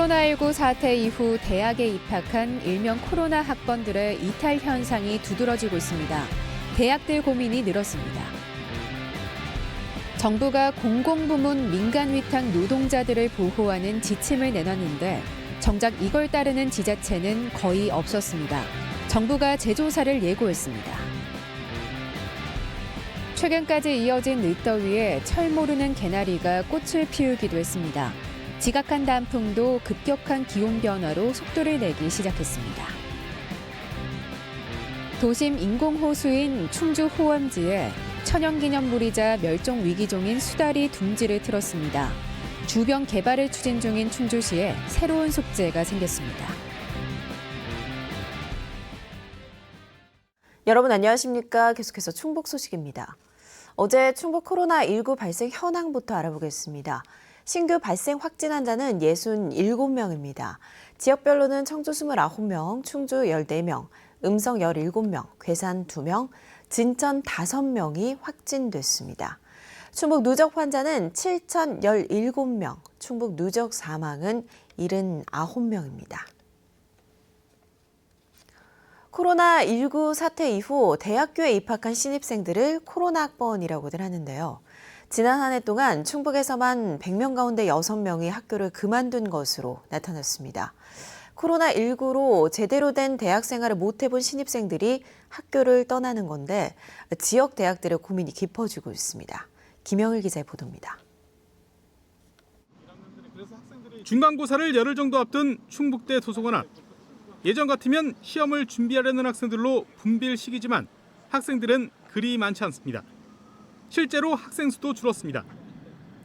코로나19 사태 이후 대학에 입학한 일명 코로나 학번들의 이탈 현상이 두드러지고 있습니다. 대학들 고민이 늘었습니다. 정부가 공공부문 민간위탁 노동자들을 보호하는 지침을 내놨는데 정작 이걸 따르는 지자체는 거의 없었습니다. 정부가 재조사를 예고했습니다. 최근까지 이어진 늦더위에 철 모르는 개나리가 꽃을 피우기도 했습니다. 지각한 단풍도 급격한 기온 변화로 속도를 내기 시작했습니다. 도심 인공호수인 충주 호암지에 천연기념물이자 멸종위기종인 수달이 둥지를 틀었습니다. 주변 개발을 추진 중인 충주시에 새로운 숙제가 생겼습니다. 여러분 안녕하십니까? 계속해서 충북 소식입니다. 어제 충북 코로나19 발생 현황부터 알아보겠습니다. 신규 발생 확진 환자는 67명입니다. 지역별로는 청주 29명, 충주 14명, 음성 17명, 괴산 2명, 진천 5명이 확진됐습니다. 충북 누적 환자는 7,017명, 충북 누적 사망은 79명입니다. 코로나19 사태 이후 대학교에 입학한 신입생들을 코로나 학번이라고들 하는데요. 지난 한 해 동안 충북에서만 100명 가운데 6명이 학교를 그만둔 것으로 나타났습니다. 코로나19로 제대로 된 대학 생활을 못 해본 신입생들이 학교를 떠나는 건데 지역 대학들의 고민이 깊어지고 있습니다. 김영일 기자의 보도입니다. 중간고사를 열흘 정도 앞둔 충북대 도서관 앞. 예전 같으면 시험을 준비하려는 학생들로 붐빌 시기지만 학생들은 그리 많지 않습니다. 실제로 학생 수도 줄었습니다.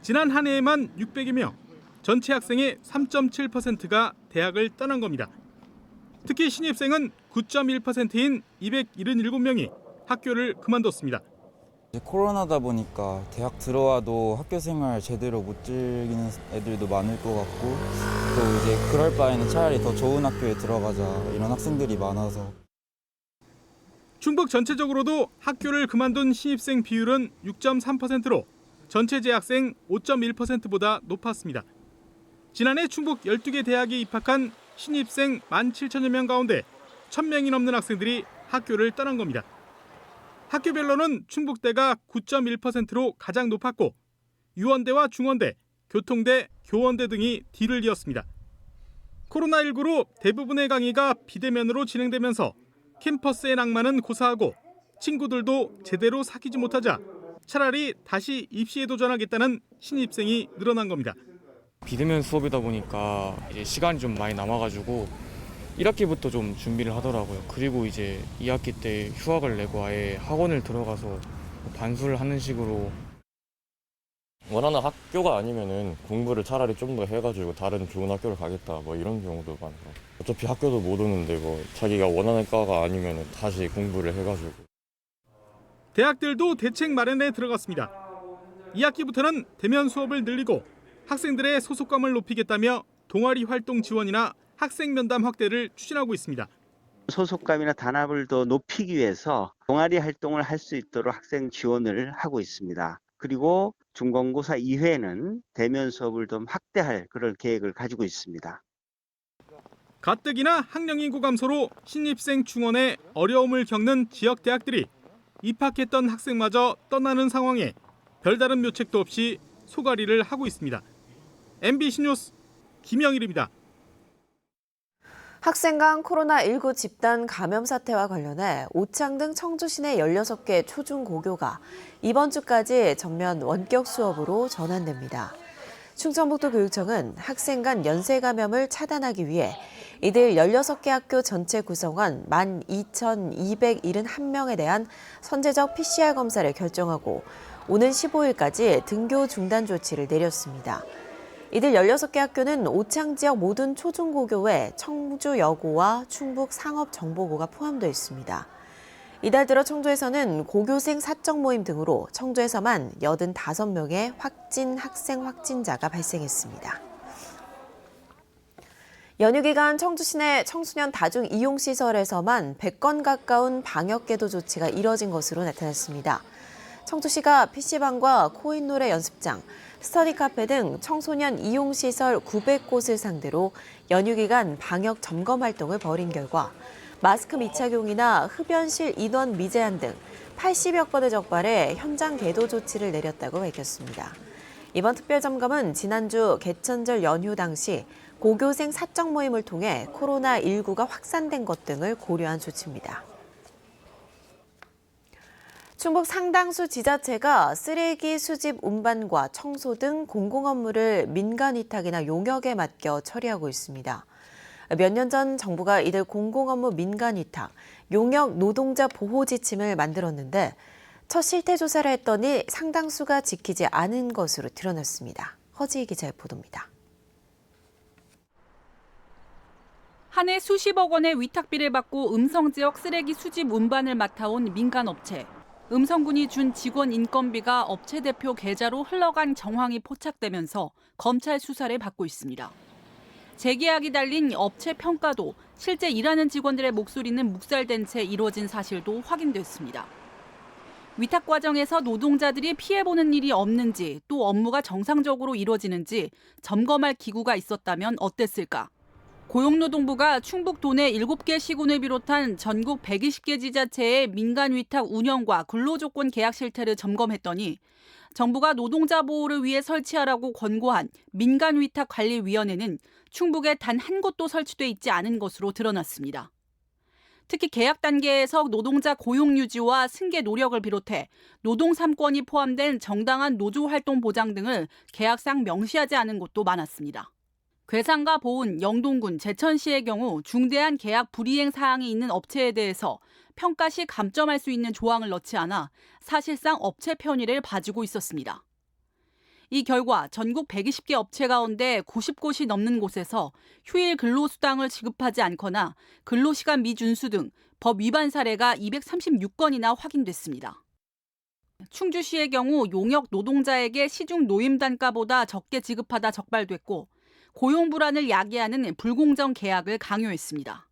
지난 한 해에만 600여 명, 전체 학생의 3.7%가 대학을 떠난 겁니다. 특히 신입생은 9.1%인 277명이 학교를 그만뒀습니다. 코로나다 보니까 대학 들어와도 학교 생활 제대로 못 즐기는 애들도 많을 것 같고 또 이제 그럴 바에는 차라리 더 좋은 학교에 들어가자 이런 학생들이 많아서. 충북 전체적으로도 학교를 그만둔 신입생 비율은 6.3%로 전체 재학생 5.1%보다 높았습니다. 지난해 충북 12개 대학에 입학한 신입생 17,000여 명 가운데 1,000명이 넘는 학생들이 학교를 떠난 겁니다. 학교별로는 충북대가 9.1%로 가장 높았고 유원대와 중원대, 교통대, 교원대 등이 뒤를 이었습니다. 코로나19로 대부분의 강의가 비대면으로 진행되면서 캠퍼스의 낭만은 고사하고 친구들도 제대로 사귀지 못하자 차라리 다시 입시에 도전하겠다는 신입생이 늘어난 겁니다. 비대면 수업이다 보니까 이제 시간이 좀 많이 남아가지고 1학기부터 좀 준비를 하더라고요. 그리고 이제 2학기 때 휴학을 내고 아예 학원을 들어가서 반수를 하는 식으로. 원하는 학교가 아니면은 공부를 차라리 좀 더 해가지고 다른 좋은 학교를 가겠다 뭐 이런 경우도 많고 어차피 학교도 못 오는데 뭐 자기가 원하는 과가 아니면은 다시 공부를 해가지고. 대학들도 대책 마련에 들어갔습니다. 2학기부터는 대면 수업을 늘리고 학생들의 소속감을 높이겠다며 동아리 활동 지원이나 학생 면담 확대를 추진하고 있습니다. 소속감이나 단합을 더 높이기 위해서 동아리 활동을 할 수 있도록 학생 지원을 하고 있습니다. 그리고 중간고사 이후에는 대면 수업을 좀 확대할 그런 계획을 가지고 있습니다. 가뜩이나 학령 인구 감소로 신입생 충원에 어려움을 겪는 지역 대학들이 입학했던 학생마저 떠나는 상황에 별다른 묘책도 없이 소가리를 하고 있습니다. MBC 뉴스 김영일입니다. 학생 간 코로나19 집단 감염 사태와 관련해 오창 등 청주 시내 16개 초중고교가 이번 주까지 전면 원격 수업으로 전환됩니다. 충청북도 교육청은 학생 간 연쇄 감염을 차단하기 위해 이들 16개 학교 전체 구성원 12,271명에 대한 선제적 PCR 검사를 결정하고 오는 15일까지 등교 중단 조치를 내렸습니다. 이들 16개 학교는 오창 지역 모든 초중고교에 청주여고와 충북 상업정보고가 포함되어 있습니다. 이달 들어 청주에서는 고교생 사적 모임 등으로 청주에서만 85명의 학생 확진자가 발생했습니다. 연휴 기간 청주 시내 청소년 다중 이용시설에서만 100건 가까운 방역계도 조치가 이뤄진 것으로 나타났습니다. 청주시가 PC방과 코인 노래 연습장, 스터디 카페 등 청소년 이용시설 900곳을 상대로 연휴 기간 방역 점검 활동을 벌인 결과 마스크 미착용이나 흡연실 인원 미제한 등 80여 건을 적발해 현장 계도 조치를 내렸다고 밝혔습니다. 이번 특별점검은 지난주 개천절 연휴 당시 고교생 사적 모임을 통해 코로나19가 확산된 것 등을 고려한 조치입니다. 충북 상당수 지자체가 쓰레기 수집 운반과 청소 등 공공 업무를 민간 위탁이나 용역에 맡겨 처리하고 있습니다. 몇 년 전 정부가 이들 공공 업무 민간 위탁, 용역 노동자 보호 지침을 만들었는데 첫 실태 조사를 했더니 상당수가 지키지 않은 것으로 드러났습니다. 허지희 기자의 보도입니다. 한 해 수십억 원의 위탁비를 받고 음성 지역 쓰레기 수집 운반을 맡아온 민간 업체. 음성군이 준 직원 인건비가 업체 대표 계좌로 흘러간 정황이 포착되면서 검찰 수사를 받고 있습니다. 재계약이 달린 업체 평가도 실제 일하는 직원들의 목소리는 묵살된 채 이루어진 사실도 확인됐습니다. 위탁 과정에서 노동자들이 피해보는 일이 없는지 또 업무가 정상적으로 이루어지는지 점검할 기구가 있었다면 어땠을까? 고용노동부가 충북 도내 7개 시군을 비롯한 전국 120개 지자체의 민간 위탁 운영과 근로조건 계약 실태를 점검했더니 정부가 노동자 보호를 위해 설치하라고 권고한 민간 위탁 관리위원회는 충북에 단 한 곳도 설치돼 있지 않은 것으로 드러났습니다. 특히 계약 단계에서 노동자 고용 유지와 승계 노력을 비롯해 노동 3권이 포함된 정당한 노조 활동 보장 등을 계약상 명시하지 않은 곳도 많았습니다. 괴산과 보은, 영동군, 제천시의 경우 중대한 계약 불이행 사항이 있는 업체에 대해서 평가 시 감점할 수 있는 조항을 넣지 않아 사실상 업체 편의를 봐주고 있었습니다. 이 결과 전국 120개 업체 가운데 90곳이 넘는 곳에서 휴일 근로수당을 지급하지 않거나 근로시간 미준수 등 법 위반 사례가 236건이나 확인됐습니다. 충주시의 경우 용역 노동자에게 시중 노임 단가보다 적게 지급하다 적발됐고 고용 불안을 야기하는 불공정 계약을 강요했습니다.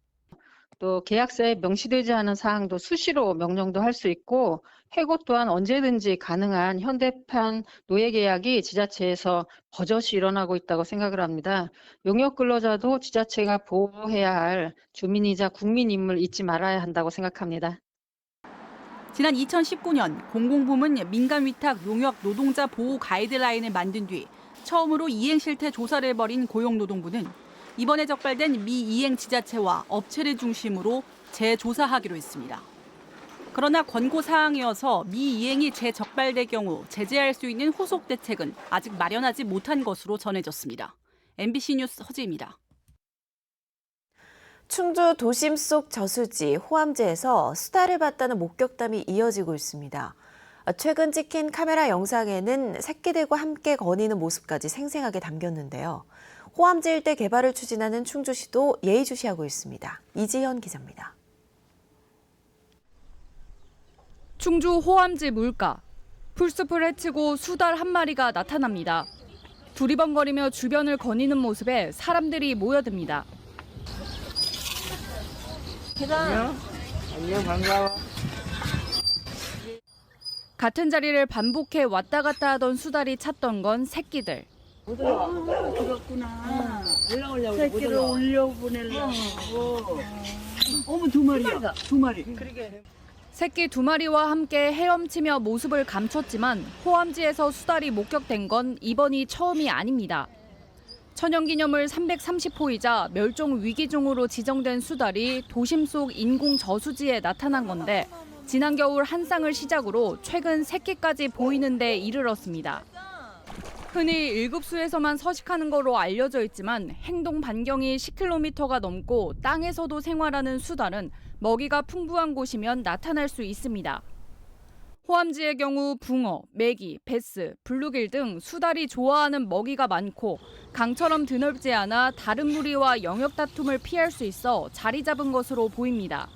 또 계약서에 명시되지 않은 사항도 수시로 명령도 할 수 있고 해고 또한 언제든지 가능한 현대판 노예 계약이 지자체에서 버젓이 일어나고 있다고 생각을 합니다. 용역 근로자도 지자체가 보호해야 할 주민이자 국민임을 잊지 말아야 한다고 생각합니다. 지난 2019년 공공부문 민간위탁 용역 노동자 보호 가이드라인을 만든 뒤 처음으로 이행 실태 조사를 벌인 고용노동부는 이번에 적발된 미이행 지자체와 업체를 중심으로 재조사하기로 했습니다. 그러나 권고 사항이어서 미이행이 재적발될 경우 제재할 수 있는 후속 대책은 아직 마련하지 못한 것으로 전해졌습니다. MBC 뉴스 허지입니다. 충주 도심 속 저수지 호암지에서 수달을 봤다는 목격담이 이어지고 있습니다. 최근 찍힌 카메라 영상에는 새끼들과 함께 거니는 모습까지 생생하게 담겼는데요. 호암지 일대 개발을 추진하는 충주시도 예의주시하고 있습니다. 이지현 기자입니다. 충주 호암지 물가. 풀숲을 헤치고 수달 한 마리가 나타납니다. 두리번거리며 주변을 거니는 모습에 사람들이 모여듭니다. 안녕, 반가워. 같은 자리를 반복해 왔다 갔다 하던 수달이 찾던 건 새끼들. 그렇구나. 올라오려고 새끼를 올려보내려고. 어머, 두 마리야. 두 마리. 새끼 2마리와 함께 헤엄치며 모습을 감췄지만 호암지에서 수달이 목격된 건 이번이 처음이 아닙니다. 천연기념물 330호이자 멸종 위기종으로 지정된 수달이 도심 속 인공 저수지에 나타난 건데 지난 겨울 한 쌍을 시작으로 최근 새끼까지 보이는 데 이르렀습니다. 흔히 일급수에서만 서식하는 거로 알려져 있지만 행동 반경이 10km가 넘고 땅에서도 생활하는 수달은 먹이가 풍부한 곳이면 나타날 수 있습니다. 호암지의 경우 붕어, 메기, 베스, 블루길 등 수달이 좋아하는 먹이가 많고 강처럼 드넓지 않아 다른 무리와 영역 다툼을 피할 수 있어 자리 잡은 것으로 보입니다.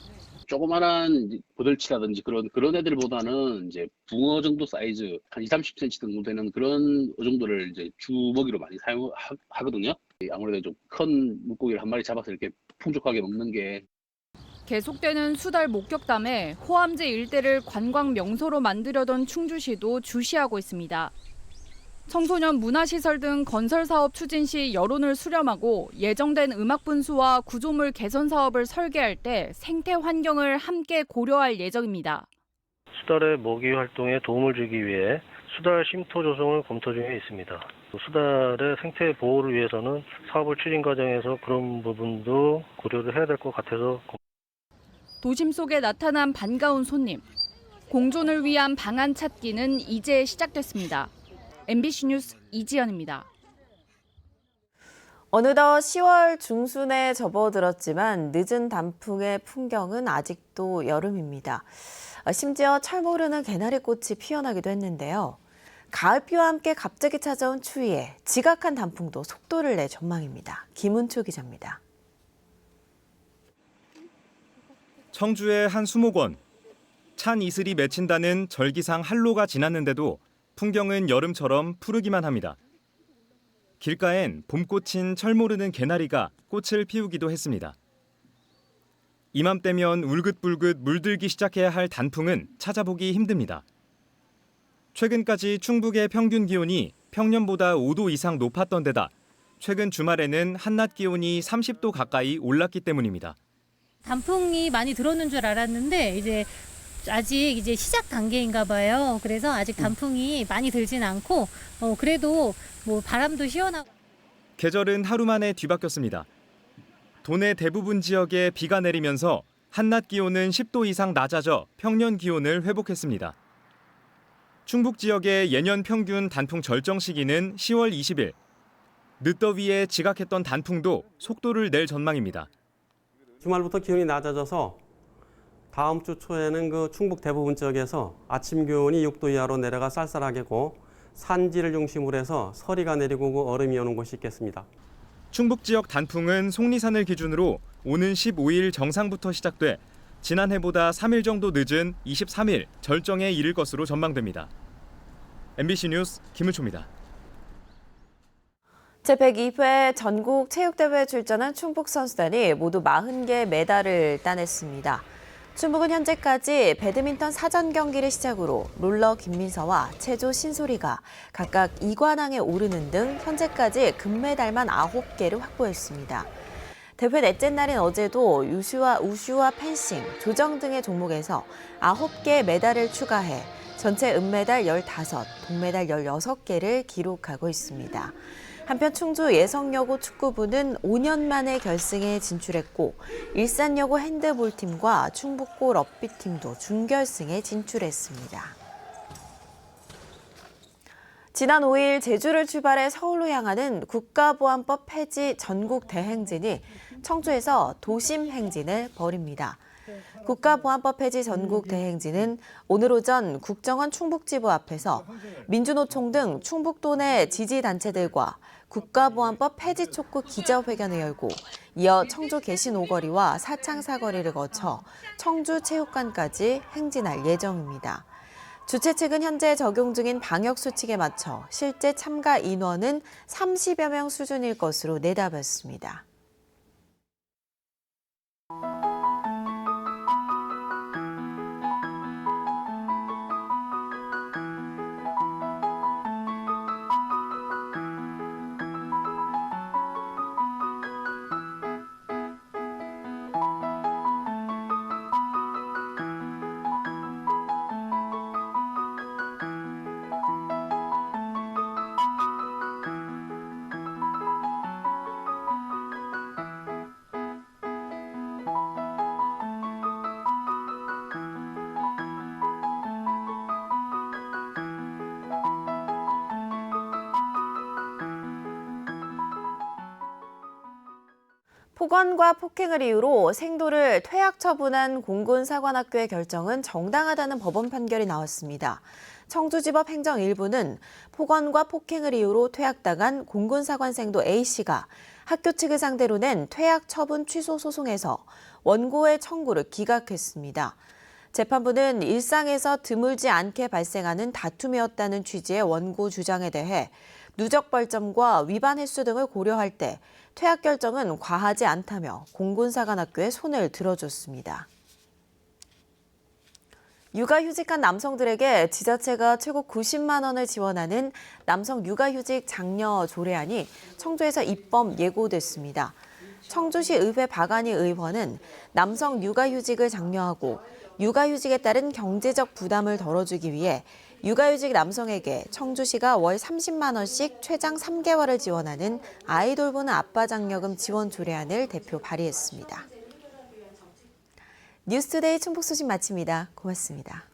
조그만한 보들치라든지 그런 애들보다는 이제 붕어 정도 사이즈 한 20-30cm 정도 되는 그런 정도를 이제 주먹이로 많이 사용하거든요. 아무래도 좀 큰 물고기를 한 마리 잡아서 이렇게 풍족하게 먹는 게. 계속되는 수달 목격담에 호암지 일대를 관광 명소로 만들려던 충주시도 주시하고 있습니다. 청소년 문화시설 등 건설 사업 추진 시 여론을 수렴하고 예정된 음악 분수와 구조물 개선 사업을 설계할 때 생태 환경을 함께 고려할 예정입니다. 수달의 먹이 활동에 도움을 주기 위해 수달 쉼터 조성을 검토 중에 있습니다. 수달의 생태 보호를 위해서는 사업을 추진 과정에서 그런 부분도 고려를 해야 될 것 같아서. 도심 속에 나타난 반가운 손님. 공존을 위한 방안 찾기는 이제 시작됐습니다. MBC 뉴스 이지연입니다. 어느덧 10월 중순에 접어들었지만 늦은 단풍의 풍경은 아직도 여름입니다. 심지어 철모르는 개나리꽃이 피어나기도 했는데요. 가을비와 함께 갑자기 찾아온 추위에 지각한 단풍도 속도를 내 전망입니다. 김은초 기자입니다. 청주의 한 수목원. 찬 이슬이 맺힌다는 절기상 한로가 지났는데도 풍경은 여름처럼 푸르기만 합니다. 길가엔 봄꽃인 철모르는 개나리가 꽃을 피우기도 했습니다. 이맘때면 울긋불긋 물들기 시작해야 할 단풍은 찾아보기 힘듭니다. 최근까지 충북의 평균 기온이 평년보다 5도 이상 높았던 데다 최근 주말에는 한낮 기온이 30도 가까이 올랐기 때문입니다. 단풍이 많이 들어오는 줄 알았는데 이제 아직 시작 단계인가 봐요. 그래서 아직 단풍이 많이 들진 않고 그래도 뭐 바람도 시원하고. 계절은 하루 만에 뒤바뀌었습니다. 도내 대부분 지역에 비가 내리면서 한낮 기온은 10도 이상 낮아져 평년 기온을 회복했습니다. 충북 지역의 예년 평균 단풍 절정 시기는 10월 20일. 늦더위에 지각했던 단풍도 속도를 낼 전망입니다. 주말부터 기온이 낮아져서 다음 주 초에는 그 충북 대부분 지역에서 아침 기온이 6도 이하로 내려가 쌀쌀하겠고 산지를 중심으로 해서 서리가 내리고 얼음이 오는 곳이 있겠습니다. 충북 지역 단풍은 속리산을 기준으로 오는 15일 정상부터 시작돼 지난해보다 3일 정도 늦은 23일 절정에 이를 것으로 전망됩니다. MBC 뉴스 김은초입니다. 제102회 전국체육대회에 출전한 충북 선수단이 모두 40개 메달을 따냈습니다. 충북은 현재까지 배드민턴 사전 경기를 시작으로 롤러 김민서와 체조 신소리가 각각 2관왕에 오르는 등 현재까지 금메달만 9개를 확보했습니다. 대회 넷째 날인 어제도 우슈와 펜싱, 조정 등의 종목에서 9개의 메달을 추가해 전체 은메달 15, 동메달 16개를 기록하고 있습니다. 한편 충주 예성여고 축구부는 5년 만에 결승에 진출했고 일산여고 핸드볼팀과 충북고 럭비팀도 준결승에 진출했습니다. 지난 5일 제주를 출발해 서울로 향하는 국가보안법 폐지 전국 대행진이 청주에서 도심 행진을 벌입니다. 국가보안법 폐지 전국 대행진은 오늘 오전 국정원 충북지부 앞에서 민주노총 등 충북도 내 지지단체들과 국가보안법 폐지 촉구 기자회견을 열고 이어 청주 개신 오거리와 사창 사거리를 거쳐 청주체육관까지 행진할 예정입니다. 주최 측은 현재 적용 중인 방역수칙에 맞춰 실제 참가 인원은 30여 명 수준일 것으로 내다봤습니다. 폭언과 폭행을 이유로 생도를 퇴학 처분한 공군사관학교의 결정은 정당하다는 법원 판결이 나왔습니다. 청주지법 행정 1부는 폭언과 폭행을 이유로 퇴학당한 공군사관생도 A씨가 학교 측을 상대로 낸 퇴학 처분 취소 소송에서 원고의 청구를 기각했습니다. 재판부는 일상에서 드물지 않게 발생하는 다툼이었다는 취지의 원고 주장에 대해 누적 벌점과 위반 횟수 등을 고려할 때 퇴학 결정은 과하지 않다며 공군사관학교에 손을 들어줬습니다. 육아휴직한 남성들에게 지자체가 최고 90만 원을 지원하는 남성 육아휴직 장려 조례안이 청주에서 입법 예고됐습니다. 청주시 의회 박안희 의원은 남성 육아휴직을 장려하고 육아휴직에 따른 경제적 부담을 덜어주기 위해 육아휴직 남성에게 청주시가 월 30만 원씩 최장 3개월을 지원하는 아이 돌보는 아빠 장려금 지원 조례안을 대표 발의했습니다. 뉴스투데이 충북 소식 마칩니다. 고맙습니다.